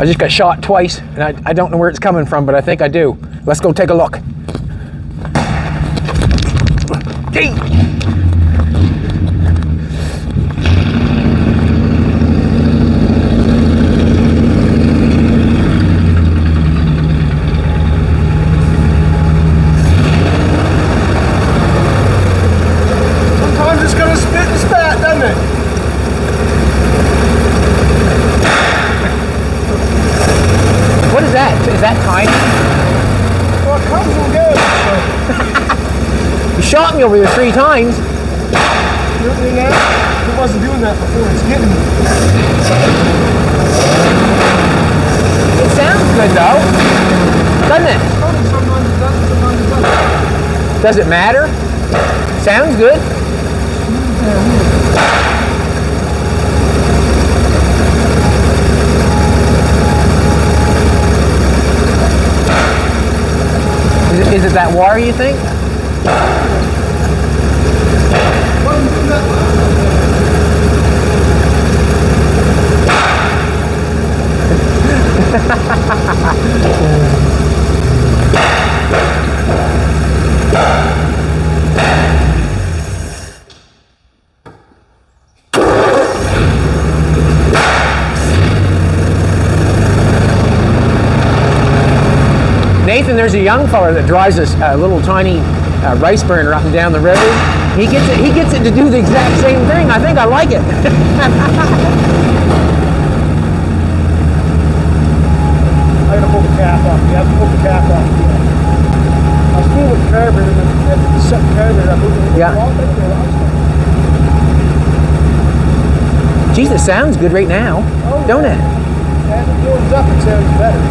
I just got shot twice, and I don't know where it's coming from, but I think I do. Let's go take a look. Gee. Sometimes it's gonna spit and spat, doesn't it? What is that? Is that tiny? Well, it comes and goes. You shot me over there 3 times. You know what I mean now? It wasn't doing that before. It's getting me. It sounds good though, doesn't it? Sometimes it doesn't, sometimes it doesn't. Does it matter? Sounds good. Is it that water, you think? Nathan, there's a young fella that drives this little tiny rice burner up and down the river. He gets it to do the exact same thing. I think I like it. I gotta pull the cap off. You have to pull the cap off. I was cool with the carburetor, and the set carburetor, I moved it. Yeah. Geez, it sounds good right now, don't it? As it warms up, it sounds better.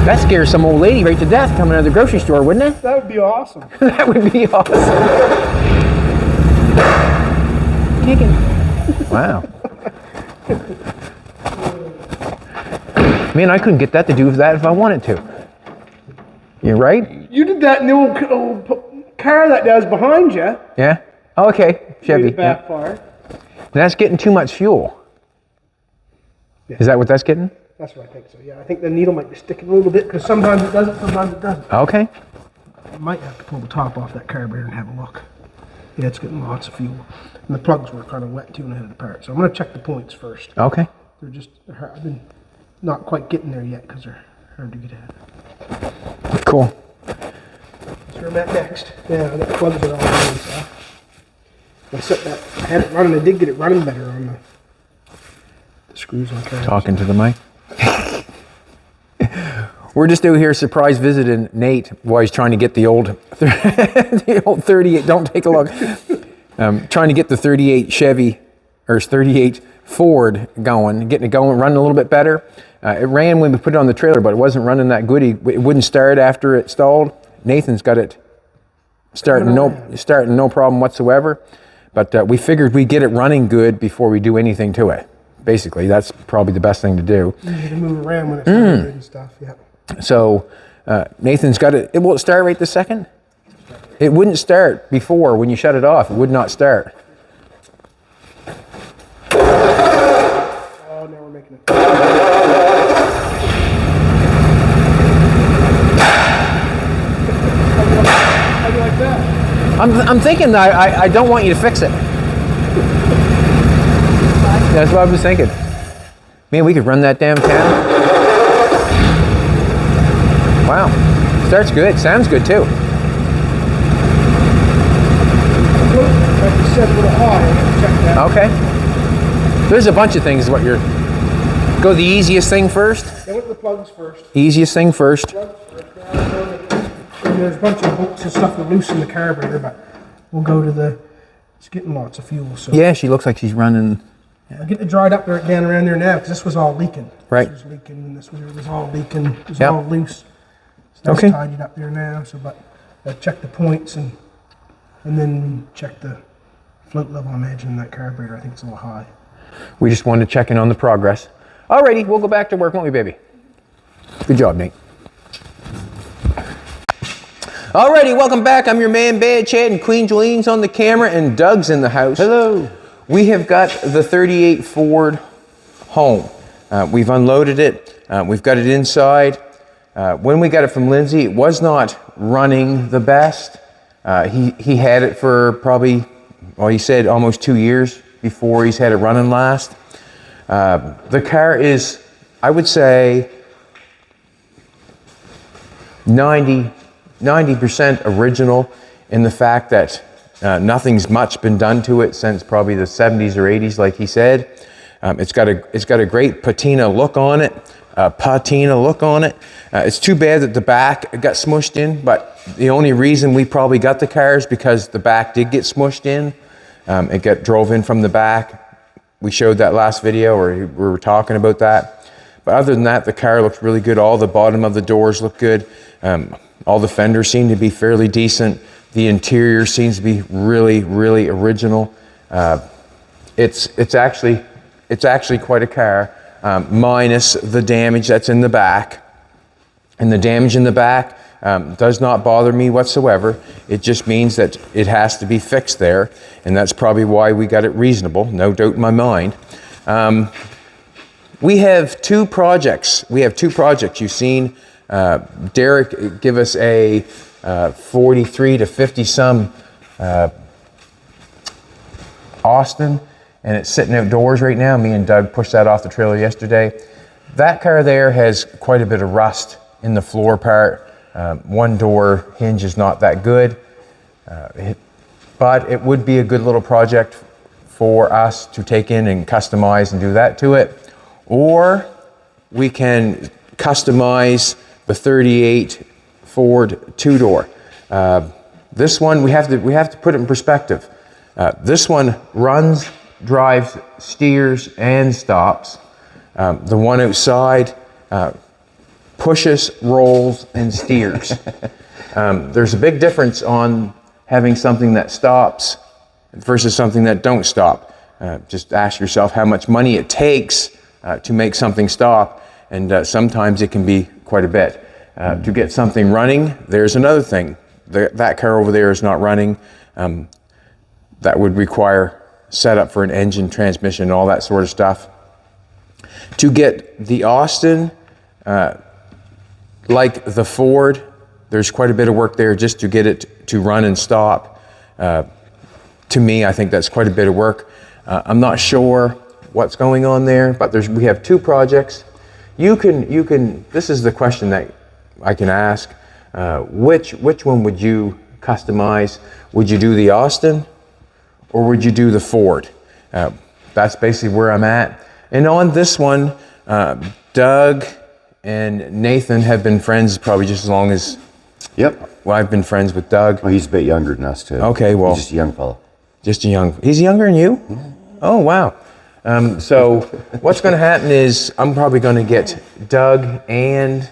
That scares some old lady right to death coming out of the grocery store, wouldn't it? That would be awesome. That would be awesome. Kicking. Wow. Man, I couldn't get that to do that if I wanted to. You're right? You did that in the old car that was behind you. Yeah? Oh, okay. Chevy. Backfire. Yeah. That's getting too much fuel. Yeah. Is that what that's getting? That's what I think so, yeah. I think the needle might be sticking a little bit because sometimes it doesn't, sometimes it doesn't. Okay. I might have to pull the top off that carburetor and have a look. Yeah, it's getting lots of fuel. And the plugs were kind of wet too and I had it apart. So I'm going to check the points first. Okay. They're hard. I've been not quite getting there yet because they're hard to get at. Cool. That's where I'm at next. Yeah, I got the plugs are all running, so I set that. I had it running. I did get it running better on the screws on the car. Talking to the mic. We're just out here surprise visiting Nate while he's trying to get the old, the old 38. Don't take a look. Trying to get the 38 Chevy or 38 Ford going, getting it going, running a little bit better. It ran when we put it on the trailer, but it wasn't running that good. It wouldn't start after it stalled. Nathan's got it starting no problem whatsoever. But we figured we'd get it running good before we do anything to it. Basically, that's probably the best thing to do. You can move around when it's running good and stuff. Yeah. So Nathan's got it. Will it start right this second? It wouldn't start before when you shut it off. It would not start. Oh, now we're making it. How do you like that? I'm thinking that I don't want you to fix it. That's what I was thinking. Man, we could run that damn town. Wow. Starts good. Sounds good too. Like you said, a little high. Check that. Okay. There's a bunch of things. What you're go the easiest thing first. Go with the plugs first. Easiest thing first. Plugs first. And there's a bunch of bolts and stuff that loosen the carburetor, but we'll go to the. It's getting lots of fuel. So Yeah, she looks like she's running. I'll get it dried up there, down around there now because this was all leaking. Right. This was leaking and this was all leaking. It was Yep. all loose. So that's Okay. tidied up there now. So, but check the points and then check the float level. I imagine in that carburetor. I think it's a little high. We just wanted to check in on the progress. Alrighty, we'll go back to work, won't we, baby? Good job, Nate. Alrighty, welcome back. I'm your man, Bad Chad, and Queen Jolene's on the camera, and Doug's in the house. Hello. We have got the 38 Ford home. We've unloaded it. We've got it inside. When we got it from Lindsay, it was not running the best. He had it for probably, well, he said almost 2 years before he's had it running last. The car is, I would say, 90% original in the fact that nothing's much been done to it since probably the 70s or 80s, like he said. It's got a great patina look on it. It's too bad that the back got smushed in, but the only reason we probably got the car is because the back did get smushed in. It got drove in from the back. We showed that last video, or we were talking about that. But other than that, the car looks really good. All the bottom of the doors look good. All the fenders seem to be fairly decent. The interior seems to be really, really original. It's actually quite a car, minus the damage that's in the back. And the damage in the back does not bother me whatsoever. It just means that it has to be fixed there, and that's probably why we got it reasonable, no doubt in my mind. We have two projects. You've seen Derek give us a 43 to 50 some Austin, and it's sitting outdoors right now. Me and Doug pushed that off the trailer yesterday. That car there has quite a bit of rust in the floor part. One door hinge is not that good, but it would be a good little project for us to take in and customize and do that to it. Or we can customize the 38 Ford two-door. This one, we have to put it in perspective. This one runs, drives, steers, and stops. The one outside pushes, rolls, and steers. There's a big difference on having something that stops versus something that don't stop. Just ask yourself how much money it takes to make something stop, and sometimes it can be quite a bit. To get something running, there's another thing. That car over there is not running. That would require setup for an engine, transmission, all that sort of stuff. To get the Austin, like the Ford, there's quite a bit of work there just to get it to run and stop. To me, I think that's quite a bit of work. I'm not sure what's going on there, but we have two projects. You can. This is the question that I can ask. Which one would you customize? Would you do the Austin, or would you do the Ford? That's basically where I'm at. And on this one, Doug and Nathan have been friends probably just as long as. Yep. Well, I've been friends with Doug. Well, he's a bit younger than us too. Okay, well, he's just a young fellow. He's younger than you? Yeah. Oh, wow. So what's going to happen is I'm probably going to get Doug and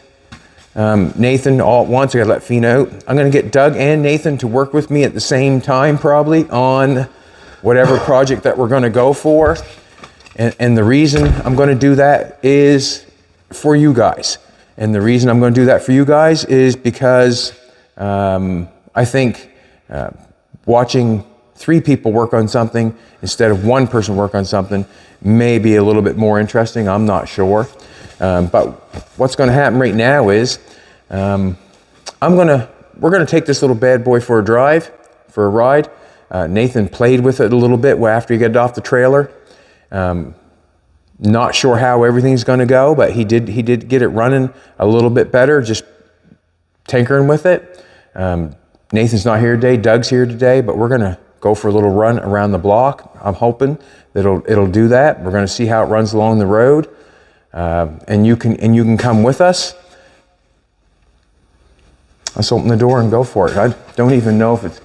Nathan all at once. I got to let Fina out. I'm going to get Doug and Nathan to work with me at the same time probably on whatever project that we're going to go for. And the reason I'm going to do that is for you guys. And the reason I'm going to do that for you guys is because I think watching 3 people work on something instead of 1 person work on something may be a little bit more interesting. I'm not sure. But what's going to happen right now is we're going to take this little bad boy for a ride. Nathan played with it a little bit after he got it off the trailer. Not sure how everything's going to go, but he did get it running a little bit better, just tinkering with it. Nathan's not here today. Doug's here today, but we're going to go for a little run around the block. I'm hoping that it'll do that. We're going to see how it runs along the road, and you can come with us. Let's open the door and go for it. I don't even know if it's.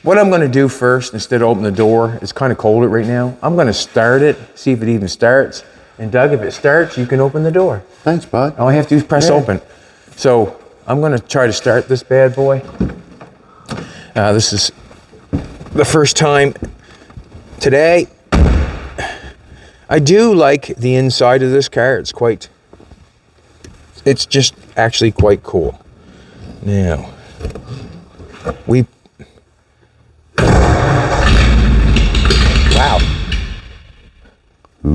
What I'm going to do first, instead of open the door, it's kind of cold right now. I'm going to start it, see if it even starts. And Doug, if it starts, you can open the door. Thanks, bud. All I have to do is press open. So I'm going to try to start this bad boy. This is the first time today. I do like the inside of this car. It's just actually quite cool. Now, wow. The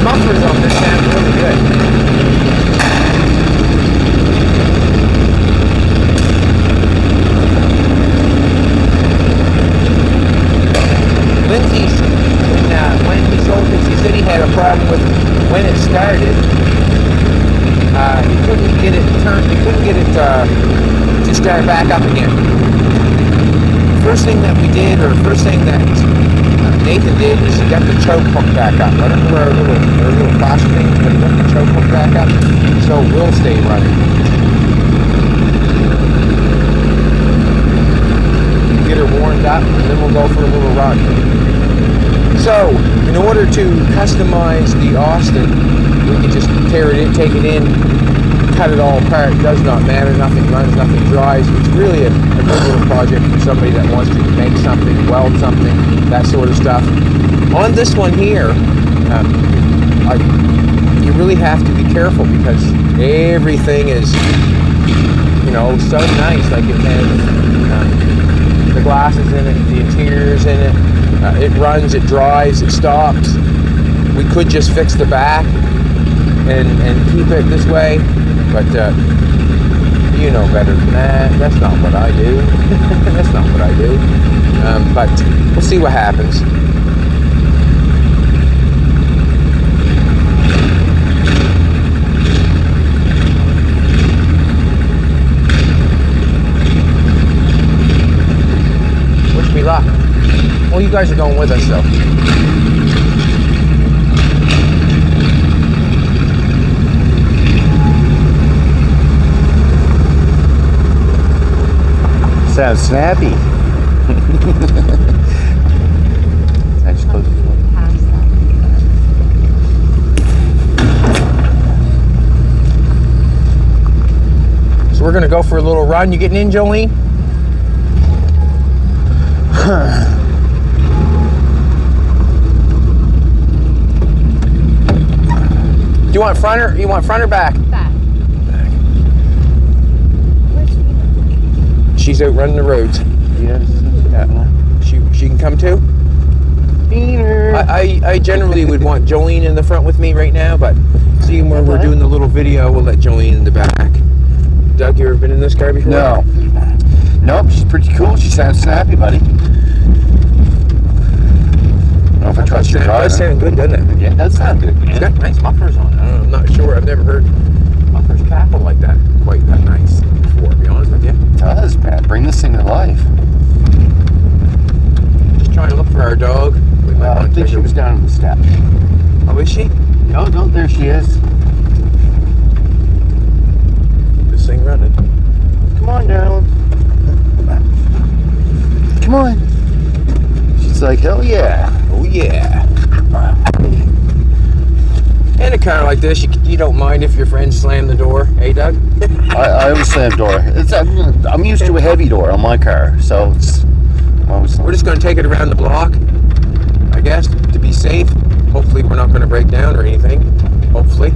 mufflers on this sound really good. Lindsay's, when he sold this, he said he had a problem with when it started. He couldn't get it turned. He couldn't get it to start back up again. First thing that we did, or first thing that Nathan did, is he got the choke hook back up. I don't know where our little plastic things, but he got the choke hook back up, so it will stay running. Get her warmed up, and then we'll go for a little run. So, in order to customize the Austin, we can just tear it in, take it in, cut it all apart. It does not matter. Nothing runs, nothing dries. It's really a good little project for somebody that wants to make something, weld something, that sort of stuff. On this one here, you really have to be careful because everything is, so nice. Like it has the glasses in it, the interior's in it. It runs, it dries, it stops. We could just fix the back and keep it this way, but you know better than that. That's not what I do. That's not what I do. But we'll see what happens. Wish me luck. Well, you guys are going with us, though. Sounds snappy. I just close this one. So we're going to go for a little run. You getting in, Jolene? Do you want front or back? Back. She's out running the roads. Yes. She can come too? I generally would want Jolene in the front with me right now, but seeing where we're doing the little video, we'll let Jolene in the back. Doug, you ever been in this car before? No. Nope, she's pretty cool. She sounds snappy, buddy. I don't know if I trust your car. It does sound good, doesn't it? Yeah, it does sound good, man. It's got nice mufflers on it. I'm not sure. I've never heard mufflers cackle like that. Quite that nice before, to be honest with you. It does, man. Bring this thing to life. Just trying to look for our dog. I think she was down on the steps. Oh, is she? No, there she is. Keep this thing running. Come on, darling. Come on. She's like, hell yeah. Oh, yeah. In a car like this, you don't mind if your friends slam the door. Hey, Doug? I always slam door. I'm used to a heavy door on my car, so it's always. We're just going to take it around the block, I guess, to be safe. Hopefully we're not going to break down or anything. Hopefully.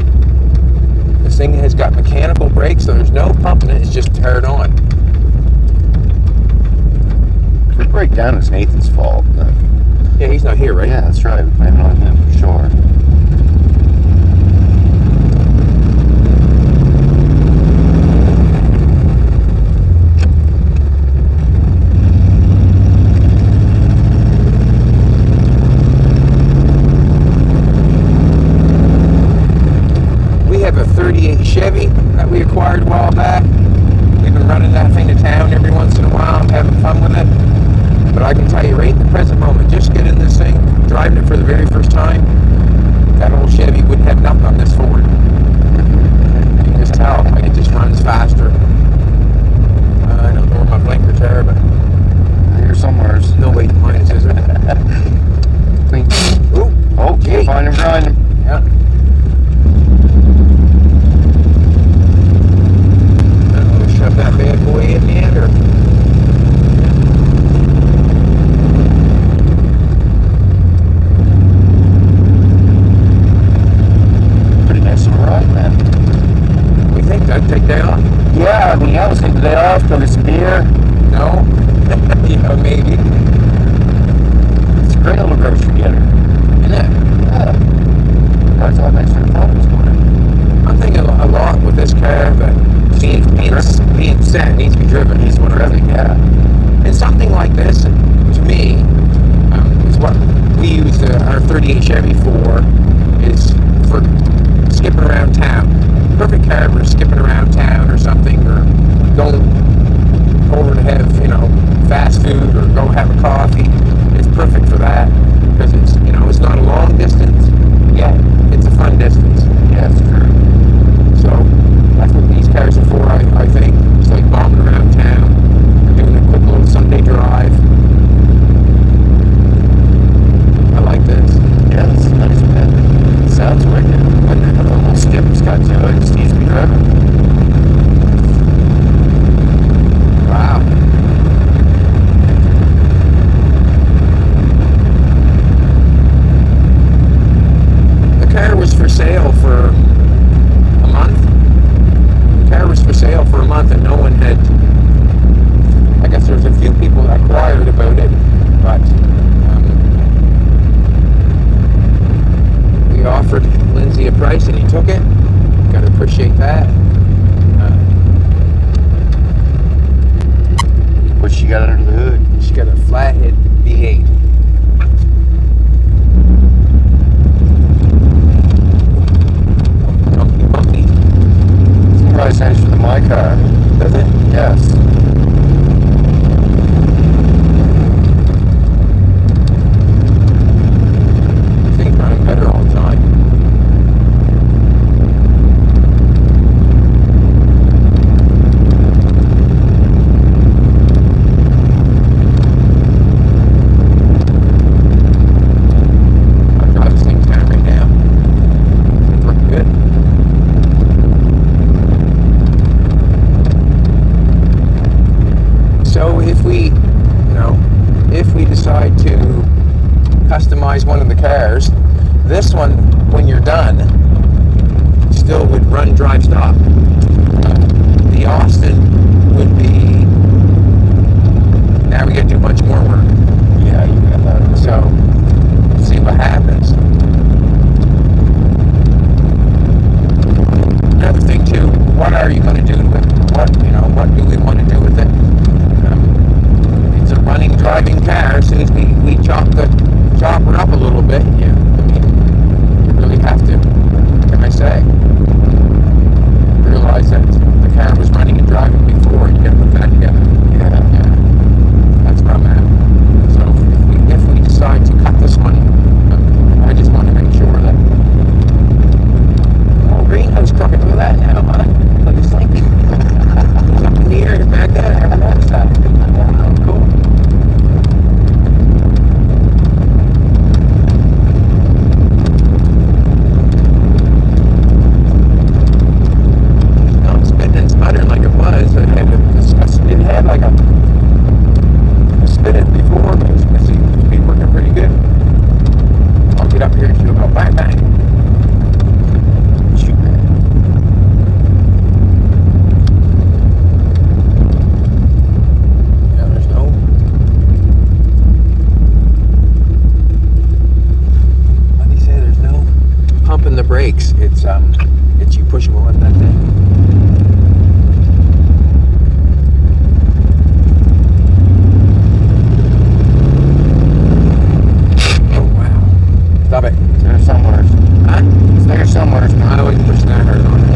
This thing has got mechanical brakes, so there's no pump in it. It's just turned on. If we break down, it's Nathan's fault. Yeah, he's not here, right? Yeah, that's right. We're blaming on him for sure. A 38 Chevy that we acquired a while back. We've been running that thing to town every once in a while. I'm having fun with it. But I can tell you right in the present moment, just getting this thing, driving it for the very first time, that old Chevy wouldn't have nothing on this Ford. You can just tell, like it just runs faster. I don't know where my blinkers are, but Here somewhere. no way to mine is there? Clean. Ooh, Oh, okay. find him, find him. Yeah. Shove that bad boy in the end, or back when you always take the day off, go get some beer. No? Maybe. It's a great little grocery getter. Isn't it? Yeah. That's all nice for the problems going in. I'm thinking a lot with this car, but being set needs to be driven. He's driven, yeah. And something like this, to me, is what we use our 38 Chevy for, is for skipping around town. Perfect car for skipping around town or something, or going over to have, fast food or go have a coffee. It's perfect for that because it's not a long distance, yet it's a fun distance. Yeah, it's true. So that's what these cars are for, I think. It's like bombing around town or doing a quick little Sunday drive. I like this. Yeah, it's nice, man. It sounds wicked. And then a little skip's got to it. Just needs to be driven. Wow. The car was for sale for a month. The car was for sale for a month and no one had, I guess there's a few people that inquired about it, but we offered Lindsay a price and he took it. Gotta appreciate that. What she got under the hood? She got a flathead V8. Bumpy. It's price nicer than my car. Does it? Yes. This thing's running better all the time. I'll drive this thing down right now. It's working good. So if we decide to customize one of the cars, this one, when you're done, still would run, drive, stop. The Austin would be, now we gotta do much more work. Yeah, you got that. So, see what happens. Another thing too, what are you gonna do with it? What do we want to do with it? It's a running, driving car. As soon as we chop the chopper up a little bit, you really have to, what can I say? Realize that the car was running and driving before. You gotta put that together. Yeah. That's where I'm at. So if we decide to cut this one, I just want to make sure that. Oh, greenhouse crooked. Look at that now, huh? Look, it's like it's up in the air back there. I never noticed that. Oh, cool. No, it's spitting and sputtering like it was. It had like a spitted before, but it's been working pretty good. I'll get up here and she'll go bang bang. Shoot. Yeah, there's no. What did he say? There's no pumping the brakes. It's you push them on that thing. Stop it. It's there somewhere. Huh? It's there somewhere. I always push that hard on it.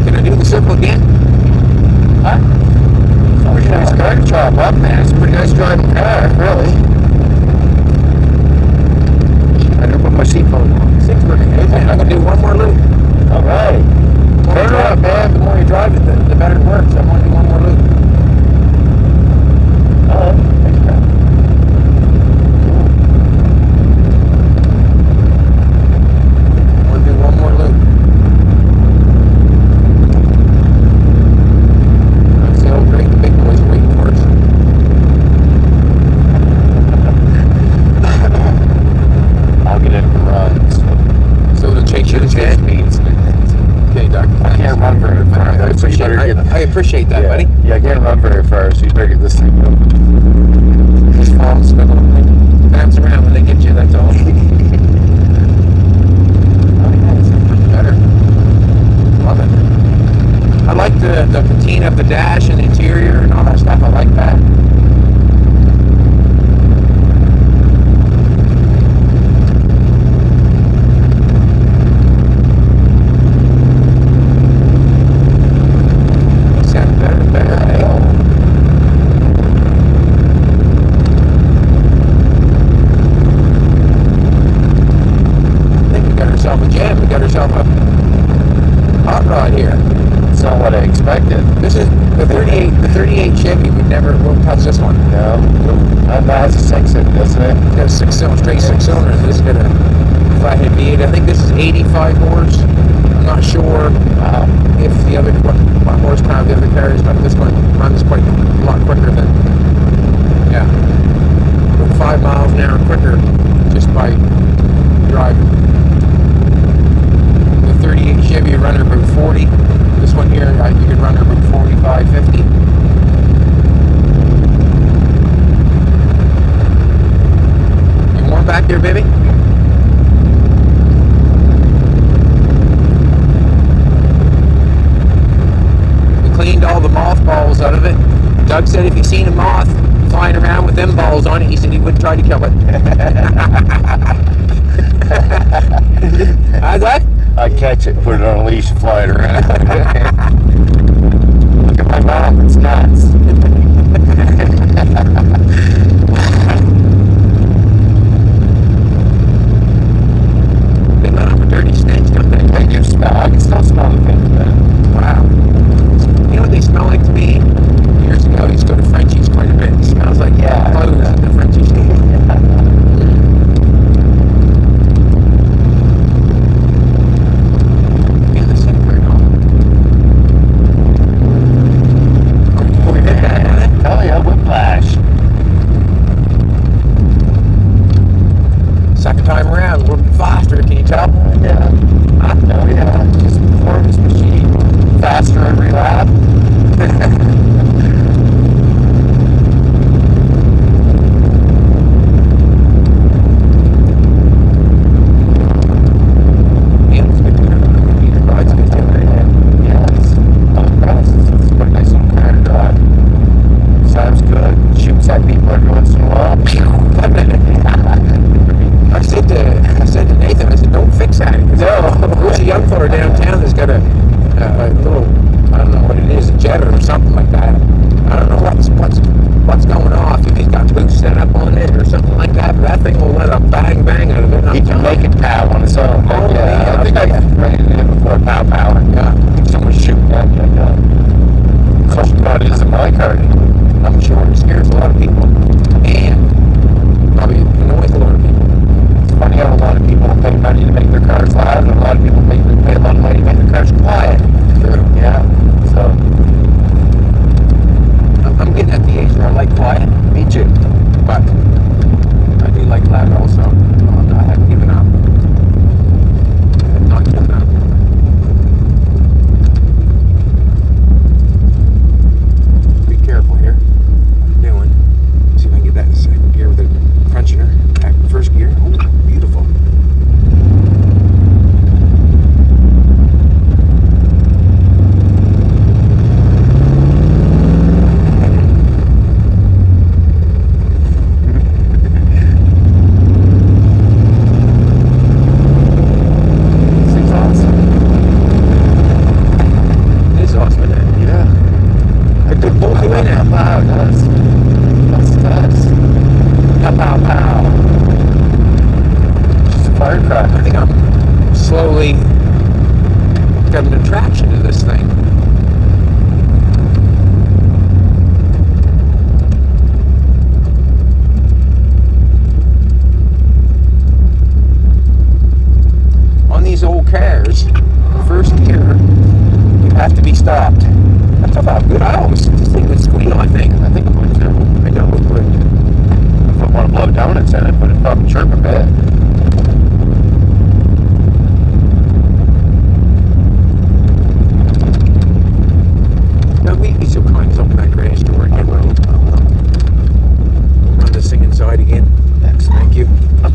Can I do the circle again? Huh? It's a pretty nice car to chop up, man. It's a pretty nice driving car, really. I didn't put my seatbelt on. Six working good, man. I'm gonna do one more loop. All right. Turn it up, man. The more you drive it, the better it works. I want to do one more loop. Thanks, man. I want to do one more loop. That's the old break. The big boys are waiting for us. appreciate that, buddy. Yeah, I can't run very far, so you better get this thing going. Just fall and spin and bounce around when they get you, that's all. Oh, yeah, it's much better. Love it. I like the patina of the dash and the interior and all that stuff. I like that. This is the 38 Chevy won't touch this one. No. That has a 6-cylinder, doesn't it? It's got a straight 6-cylinder. This has got a flathead V8. I think this is 85 horse. I'm not sure if the other what horsepower the other car is, but this one runs quite a lot quicker than, about 5 miles an hour quicker just by driving. The 38 Chevy runner about 40. This one here, you can run her about 45, 50. You warm back there, baby? We cleaned all the mothballs out of it. Doug said if he seen a moth flying around with them balls on it, he said he would try to kill it. How's that? I'd catch it, put it on a leash, and fly it around. Look at my mouth, it's nuts. They let off a dirty stench, don't they? They do smell. I can still smell the things, man. Wow. You know what they smell like to me? Years ago, I used to go to Frenchie's quite a bit. It smells like clothes at the Frenchie's. Hell yeah, whiplash. Second time around, a little bit faster, can you tell? Yeah. Oh yeah, just performance machine. Faster every lap.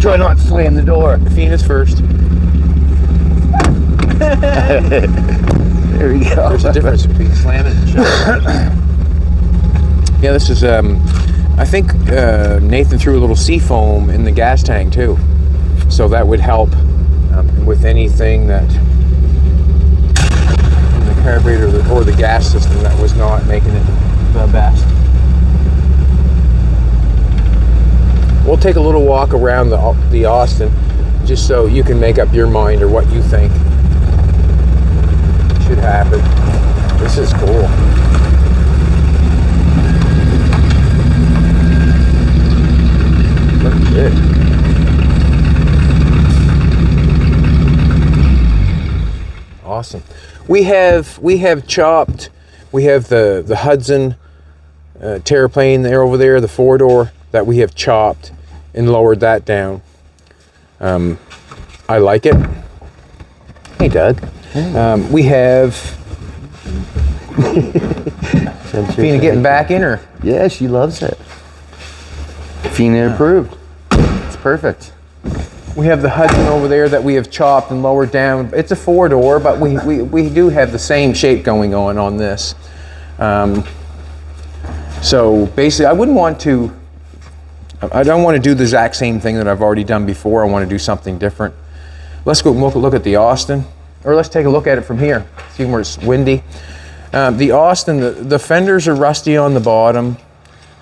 Try not to slam the door. Athena's first. There we go. There's a difference between slamming and shutting. Yeah, this is, I think Nathan threw a little seafoam in the gas tank too. So that would help with anything that in the carburetor or the gas system that was not making it the best. We'll take a little walk around the Austin just so you can make up your mind or what you think should happen. This is cool. Look at it. Awesome. We have chopped. We have the Hudson Terraplane there over there, the 4-door that we have chopped and lowered that down. I like it. Hey, Doug. We have Fina getting back in her. Yeah, she loves it. Fina approved. It's perfect. We have the Hudson over there that we have chopped and lowered down. It's a 4-door, but we do have the same shape going on this. So basically, I don't want to do the exact same thing that I've already done before. I want to do something different. Let's go look at the Austin, or let's take a look at it from here, see where it's windy. The Austin, the fenders are rusty on the bottom.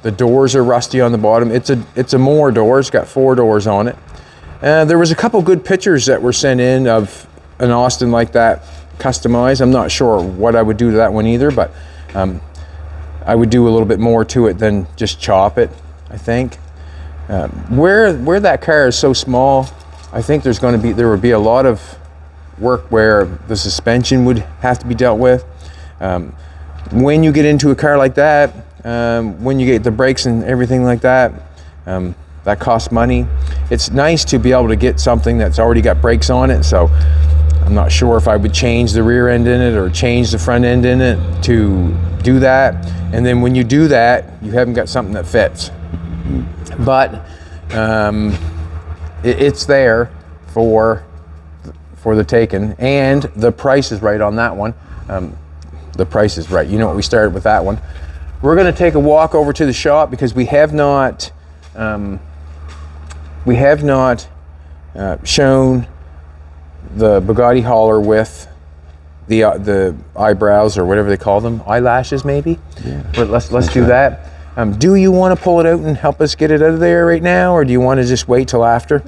The doors are rusty on the bottom. It's a Moore door. It's got 4 doors on it. There was a couple good pictures that were sent in of an Austin like that customized. I'm not sure what I would do to that one either, but I would do a little bit more to it than just chop it, I think. Where that car is so small, I think there would be a lot of work where the suspension would have to be dealt with. When you get into a car like that, when you get the brakes and everything like that, that costs money. It's nice to be able to get something that's already got brakes on it, so I'm not sure if I would change the rear end in it or change the front end in it to do that. And then when you do that, you haven't got something that fits. But it's there for the taking, and the price is right on that one. The price is right. You know what, we started with that one. We're going to take a walk over to the shop because we have not shown the Bugatti hauler with the eyebrows or whatever they call them, eyelashes maybe. Yeah. But let's do that. Do you want to pull it out and help us get it out of there right now, or do you want to just wait till after?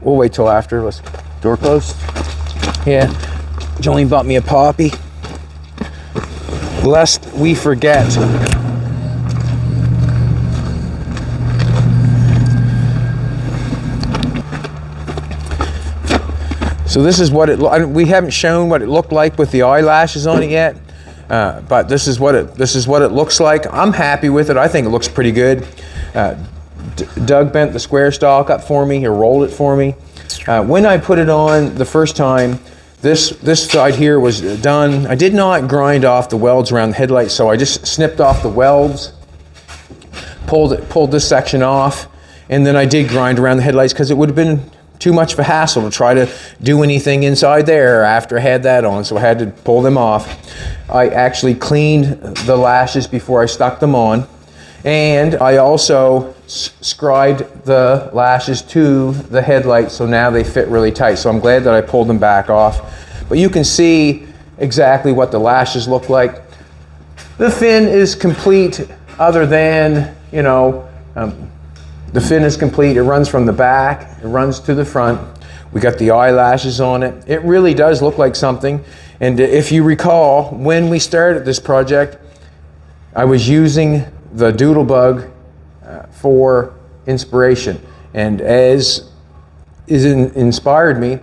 We'll wait till after. Let's Door closed? Yeah. Jolene bought me a poppy. Lest we forget. So this is what we haven't shown what it looked like with the eyelashes on it yet, but this is what it looks like. I'm happy with it. I think it looks pretty good. Doug bent the square stock up for me. He rolled it for me. When I put it on the first time, this side here was done. I did not grind off the welds around the headlights, so I just snipped off the welds, pulled this section off, and then I did grind around the headlights because it would have been too much of a hassle to try to do anything inside there after I had that on, so I had to pull them off. I actually cleaned the lashes before I stuck them on, and I also scribed the lashes to the headlight, so now they fit really tight. So I'm glad that I pulled them back off. But you can see exactly what the lashes look like. The fin is complete, other than, you know, the fin is complete. It runs from the back, it runs to the front. We got the eyelashes on it. It really does look like something. And if you recall, when we started this project, I was using the Doodlebug for inspiration. And as inspired me,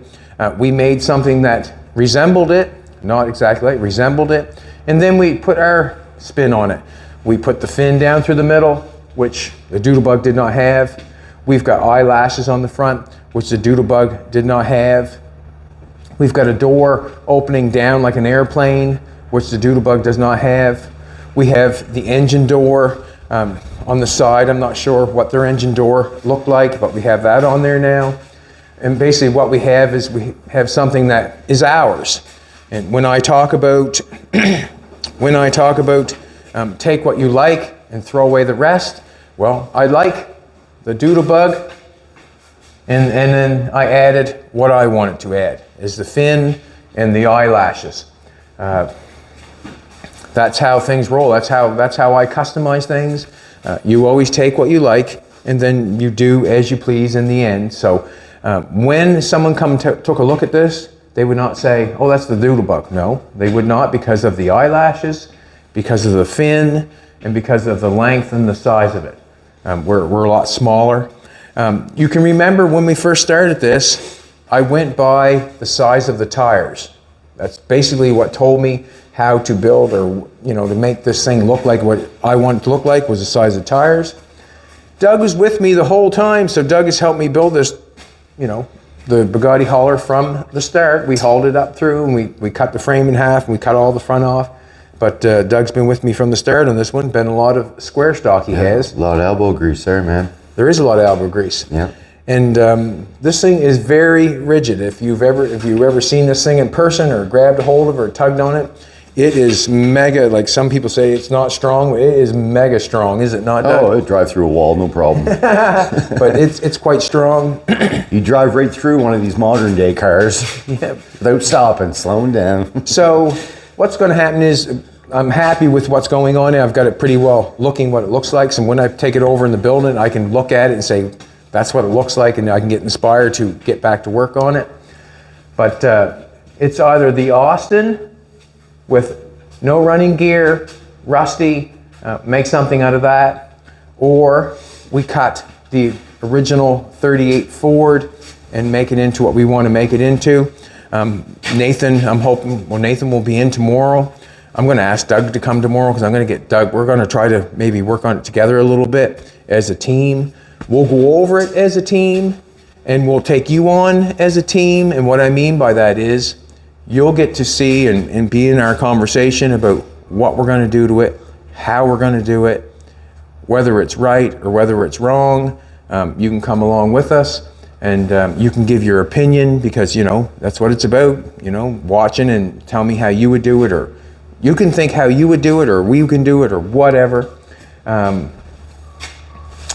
we made something that resembled it, not exactly, resembled it. And then we put our spin on it. We put the fin down through the middle, which the Doodlebug did not have. We've got eyelashes on the front, which the Doodlebug did not have. We've got a door opening down like an airplane, which the Doodlebug does not have. We have the engine door on the side. I'm not sure what their engine door looked like, but we have that on there now. And basically what we have is we have something that is ours. And when I talk about, take what you like and throw away the rest, well, I like the doodlebug, and then I added what I wanted to add, is the fin and the eyelashes. That's how things roll. That's how I customize things. You always take what you like, and then you do as you please in the end. So when someone took a look at this, they would not say, "Oh, that's the doodlebug." No, they would not, because of the eyelashes, because of the fin, and because of the length and the size of it. We're a lot smaller. You can remember when we first started this, I went by the size of the tires. That's basically what told me how to build, or to make this thing look like what I want it to look like, was the size of tires. Doug was with me the whole time, so Doug has helped me build this, the Bugatti hauler from the start. We hauled it up through, and we cut the frame in half, and we cut all the front off. But Doug's been with me from the start on this one. Been a lot of square stock he has. A lot of elbow grease there, man. There is a lot of elbow grease. Yeah. And this thing is very rigid. If you've ever seen this thing in person, or grabbed a hold of it, or tugged on it, it is mega. Like some people say, it's not strong. It is mega strong, is it not, Doug? Oh, it'd drive through a wall, no problem. But it's quite strong. You drive right through one of these modern day cars without stopping, slowing down. So what's going to happen is, I'm happy with what's going on. I've got it pretty well looking what it looks like. So when I take it over in the building, I can look at it and say, that's what it looks like, and I can get inspired to get back to work on it. But it's either the Austin with no running gear, rusty, make something out of that, or we cut the original 38 Ford and make it into what we want to make it into. Nathan, I'm hoping, Nathan will be in tomorrow. I'm going to ask Doug to come tomorrow, because I'm going to get Doug, we're going to try to maybe work on it together a little bit as a team. We'll go over it as a team, and we'll take you on as a team. And what I mean by that is, you'll get to see and be in our conversation about what we're going to do to it, how we're going to do it, whether it's right or whether it's wrong. You can come along with us, and you can give your opinion, because that's what it's about, watching and tell me how you would do it, or you can think how you would do it, or we can do it, or whatever.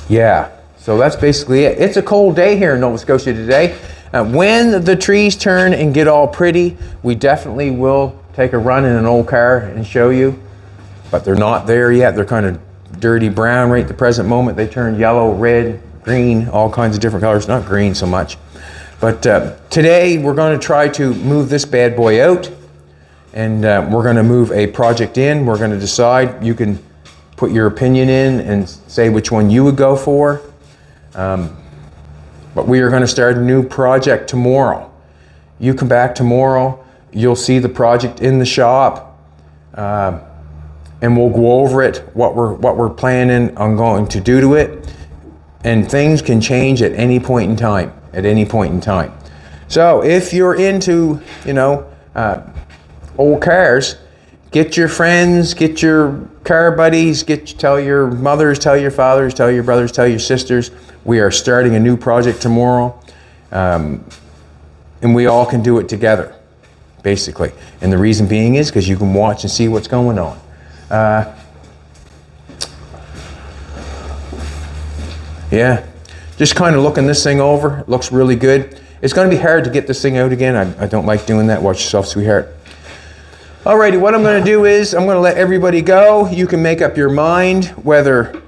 Yeah, so that's basically it. It's a cold day here in Nova Scotia today. When the trees turn and get all pretty, we definitely will take a run in an old car and show you. But they're not there yet. They're kind of dirty brown right at the present moment. They turn yellow, red, green, all kinds of different colors. Not green so much. But today we're going to try to move this bad boy out. And we're going to move a project in. We're going to decide. You can put your opinion in and say which one you would go for. But we are going to start a new project tomorrow. You come back tomorrow, you'll see the project in the shop, and we'll go over it, what we're planning on going to do to it. And things can change at any point in time. So if you're into, old cars, get your friends, get your car buddies, tell your mothers, tell your fathers, tell your brothers, tell your sisters. We are starting a new project tomorrow, and we all can do it together, basically. And the reason being is because you can watch and see what's going on. Yeah, just kind of looking this thing over. It looks really good. It's going to be hard to get this thing out again. I don't like doing that. Watch yourself, sweetheart. Alrighty, what I'm going to do is I'm going to let everybody go. You can make up your mind whether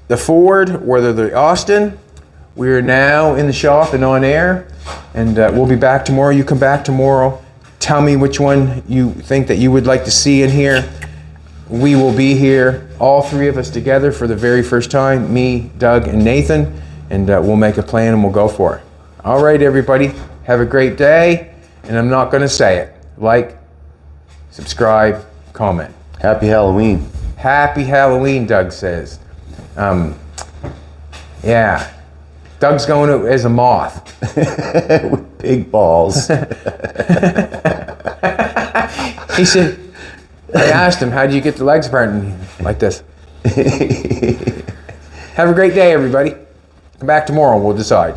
the Ford, whether the Austin. We are now in the shop and on air, and we'll be back tomorrow. You come back tomorrow. Tell me which one you think that you would like to see in here. We will be here, all three of us together for the very first time, me, Doug, and Nathan, and we'll make a plan and we'll go for it. All right, everybody, have a great day, and I'm not going to say it. Like, subscribe, comment. Happy Halloween. Happy Halloween, Doug says. Yeah. Doug's going out as a moth. With big balls. He said, I asked him, how do you get the legs apart? And like this. Have a great day, everybody. Come back tomorrow, we'll decide.